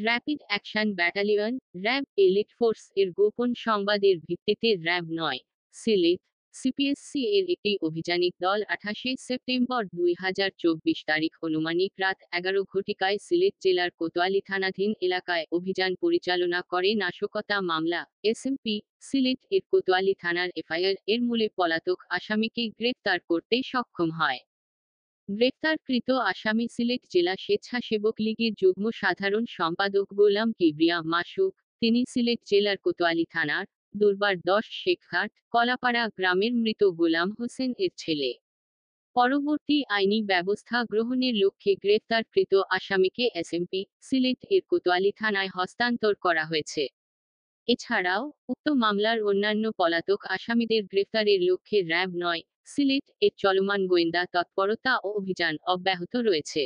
Rapid action battalion RAB elite force এর গোপন সংবাদের ভিত্তিতে র্যাব 9 সিলেট সিপিএসসি এর একটি অভিযানিক দল 28 সেপ্টেম্বর 2024 তারিখ অনুমানিক রাত 11 ঘটিকায় সিলেট জেলার কোতোয়ালি থানাধীন এলাকায় অভিযান পরিচালনা করে নাশকতা মামলা এসএমপি সিলেট এর কোতোয়ালি থানার এফআইআর এর মূলে পলাতক আসামিকে গ্রেফতার করতে সক্ষম হয়। গ্রেফতারকৃত আসামি সিলেট জেলা স্বেচ্ছাসেবক লীগের যুগ্ম সাধারণ সম্পাদক গোলাম কিবরিয়া মাসুক। তিনি সিলেট জেলার কোতোয়ালি থানার দুর্বার 10 শেখঘাট কলাপাড়া গ্রামের মৃত গোলাম হোসেন এর ছেলে। পরবর্তী আইনি ব্যবস্থা গ্রহণের লক্ষ্যে গ্রেফতারকৃত আসামিকে এসএমপি সিলেট এর কোতোয়ালি থানায় হস্তান্তর করা হয়েছে। এছাড়াও উক্ত মামলার অন্যান্য পলাতক আসামিদের গ্রেফতারের লক্ষ্যে র্যাব 9 সিলেট এর চলমান গোয়েন্দা তৎপরতা ও অভিযান অব্যাহত রয়েছে।